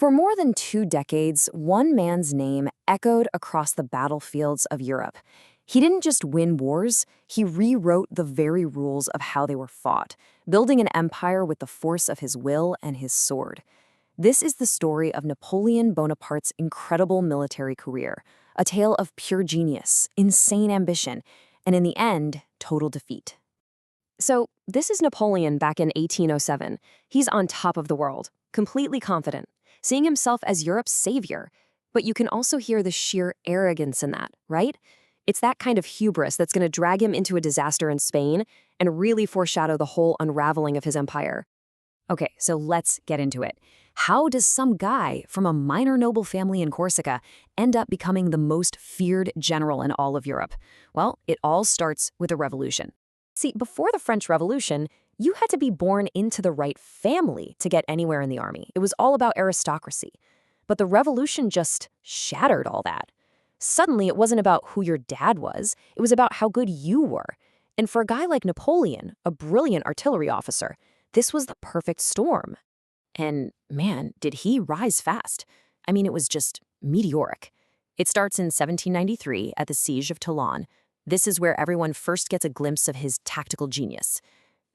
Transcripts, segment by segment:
For more than 2 decades, one man's name echoed across the battlefields of Europe. He didn't just win wars, he rewrote the very rules of how they were fought, building an empire with the force of his will and his sword. This is the story of Napoleon Bonaparte's incredible military career, a tale of pure genius, insane ambition, and in the end, total defeat. So, this is Napoleon back in 1807. He's on top of the world, completely confident, seeing himself as Europe's savior. But you can also hear the sheer arrogance in that, right? It's that kind of hubris that's going to drag him into a disaster in Spain and really foreshadow the whole unraveling of his empire. Okay, so let's get into it. How does some guy from a minor noble family in Corsica end up becoming the most feared general in all of Europe? Well, it all starts with a revolution. See, before the French Revolution, you had to be born into the right family to get anywhere in the army. It was all about aristocracy. But the revolution just shattered all that. Suddenly, it wasn't about who your dad was. It was about how good you were. And for a guy like Napoleon, a brilliant artillery officer, this was the perfect storm. And man, did he rise fast. I mean, it was just meteoric. It starts in 1793 at the Siege of Toulon. This is where everyone first gets a glimpse of his tactical genius.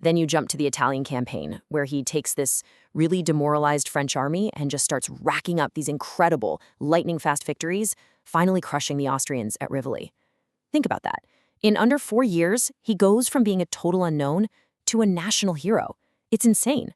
Then you jump to the Italian campaign, where he takes this really demoralized French army and just starts racking up these incredible, lightning-fast victories, finally crushing the Austrians at Rivoli. Think about that. In under 4 years, he goes from being a total unknown to a national hero. It's insane.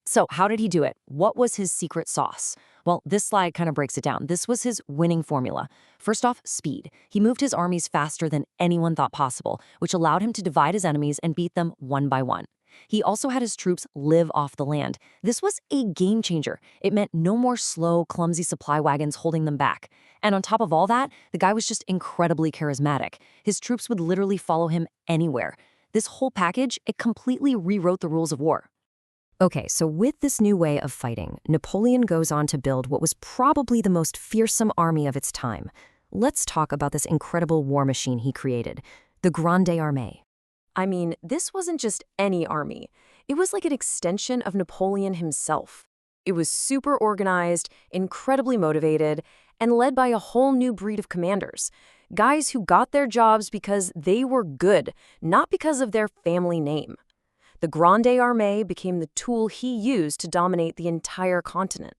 So how did he do it? What was his secret sauce? Well, this slide kind of breaks it down. This was his winning formula. First off, speed. He moved his armies faster than anyone thought possible, which allowed him to divide his enemies and beat them one by one. He also had his troops live off the land. This was a game changer. It meant no more slow, clumsy supply wagons holding them back. And on top of all that, the guy was just incredibly charismatic. His troops would literally follow him anywhere. This whole package, it completely rewrote the rules of war. Okay, so with this new way of fighting, Napoleon goes on to build what was probably the most fearsome army of its time. Let's talk about this incredible war machine he created, the Grande Armée. I mean, this wasn't just any army. It was like an extension of Napoleon himself. It was super organized, incredibly motivated, and led by a whole new breed of commanders. Guys who got their jobs because they were good, not because of their family name. The Grande Armée became the tool he used to dominate the entire continent.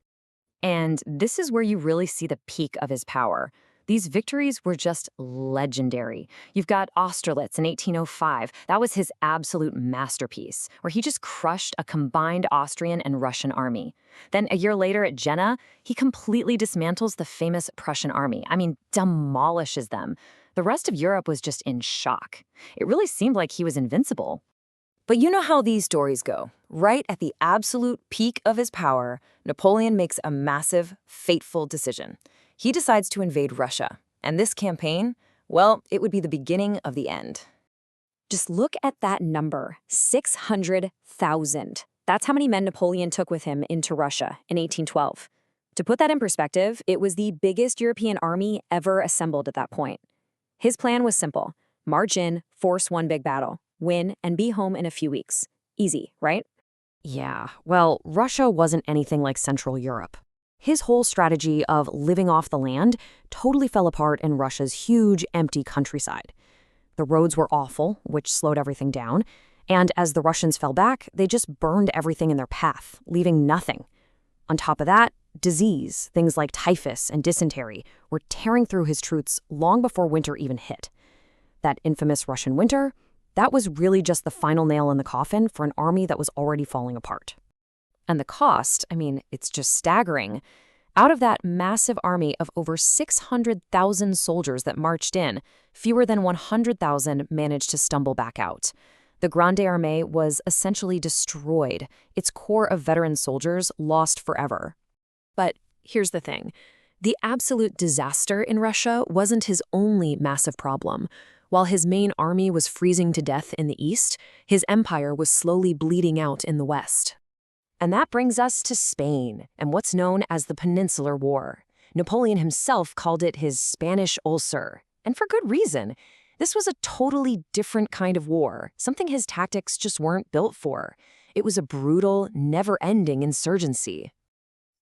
And this is where you really see the peak of his power. These victories were just legendary. You've got Austerlitz in 1805. That was his absolute masterpiece, where he just crushed a combined Austrian and Russian army. Then a year later at Jena, he completely dismantles the famous Prussian army. I mean, demolishes them. The rest of Europe was just in shock. It really seemed like he was invincible. But you know how these stories go. Right at the absolute peak of his power, Napoleon makes a massive, fateful decision. He decides to invade Russia. And this campaign, well, it would be the beginning of the end. Just look at that number, 600,000. That's how many men Napoleon took with him into Russia in 1812. To put that in perspective, it was the biggest European army ever assembled at that point. His plan was simple. March in, force one big battle, win, and be home in a few weeks. Easy, right? Yeah, well, Russia wasn't anything like Central Europe. His whole strategy of living off the land totally fell apart in Russia's huge, empty countryside. The roads were awful, which slowed everything down, and as the Russians fell back, they just burned everything in their path, leaving nothing. On top of that, disease, things like typhus and dysentery, were tearing through his troops long before winter even hit. That infamous Russian winter, that was really just the final nail in the coffin for an army that was already falling apart. And the cost, I mean, it's just staggering. Out of that massive army of over 600,000 soldiers that marched in, fewer than 100,000 managed to stumble back out. The Grande Armée was essentially destroyed, its core of veteran soldiers lost forever. But here's the thing. The absolute disaster in Russia wasn't his only massive problem. While his main army was freezing to death in the east, his empire was slowly bleeding out in the west. And that brings us to Spain and what's known as the Peninsular War. Napoleon himself called it his Spanish ulcer, and for good reason. This was a totally different kind of war, something his tactics just weren't built for. It was a brutal, never-ending insurgency.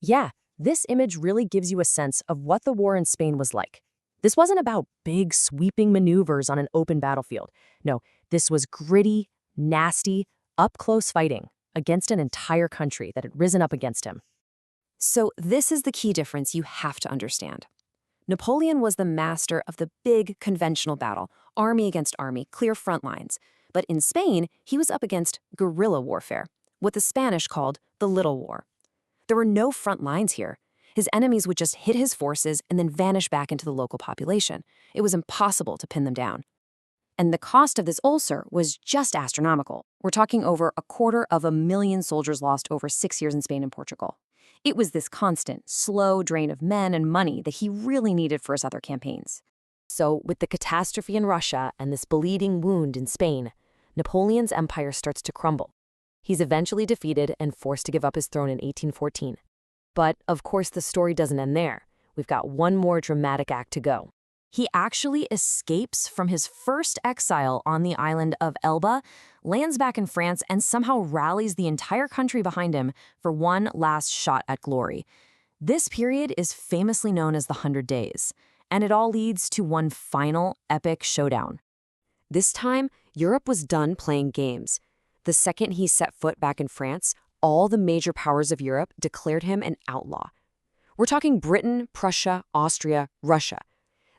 Yeah, This image really gives you a sense of what the war in Spain was like. This wasn't about big, sweeping maneuvers on an open battlefield. No, this was gritty, nasty, up-close fighting against an entire country that had risen up against him. So this is the key difference you have to understand. Napoleon was the master of the big, conventional battle, army against army, clear front lines. But in Spain, he was up against guerrilla warfare, what the Spanish called the Little War. There were no front lines here. His enemies would just hit his forces and then vanish back into the local population. It was impossible to pin them down. And the cost of this ulcer was just astronomical. We're talking over 250,000 soldiers lost over 6 years in Spain and Portugal. It was this constant, slow drain of men and money that he really needed for his other campaigns. So, with the catastrophe in Russia and this bleeding wound in Spain, Napoleon's empire starts to crumble. He's eventually defeated and forced to give up his throne in 1814. But, of course, the story doesn't end there. We've got one more dramatic act to go. He actually escapes from his first exile on the island of Elba, lands back in France, and somehow rallies the entire country behind him for one last shot at glory. This period is famously known as the 100 Days, and it all leads to one final epic showdown. This time, Europe was done playing games. The second he set foot back in France, all the major powers of Europe declared him an outlaw. We're talking Britain, Prussia, Austria, Russia.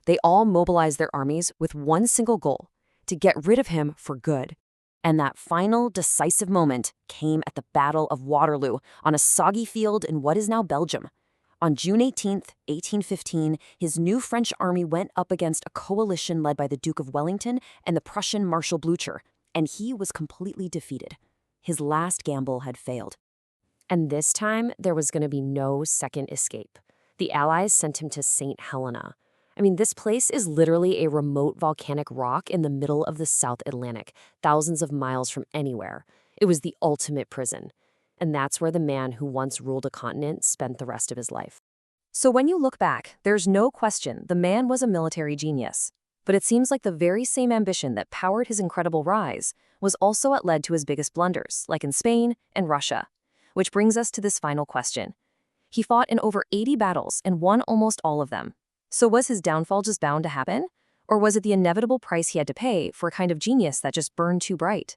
They all mobilized their armies with one single goal, to get rid of him for good. And that final, decisive moment came at the Battle of Waterloo on a soggy field in what is now Belgium. On June 18, 1815, his new French army went up against a coalition led by the Duke of Wellington and the Prussian Marshal Blucher, and he was completely defeated. His last gamble had failed. And this time, there was going to be no second escape. The Allies sent him to St. Helena. This place is literally a remote volcanic rock in the middle of the South Atlantic, thousands of miles from anywhere. It was the ultimate prison. And that's where the man who once ruled a continent spent the rest of his life. So when you look back, there's no question the man was a military genius. But it seems like the very same ambition that powered his incredible rise was also what led to his biggest blunders, like in Spain and Russia. Which brings us to this final question. He fought in over 80 battles and won almost all of them. So was his downfall just bound to happen? Or was it the inevitable price he had to pay for a kind of genius that just burned too bright?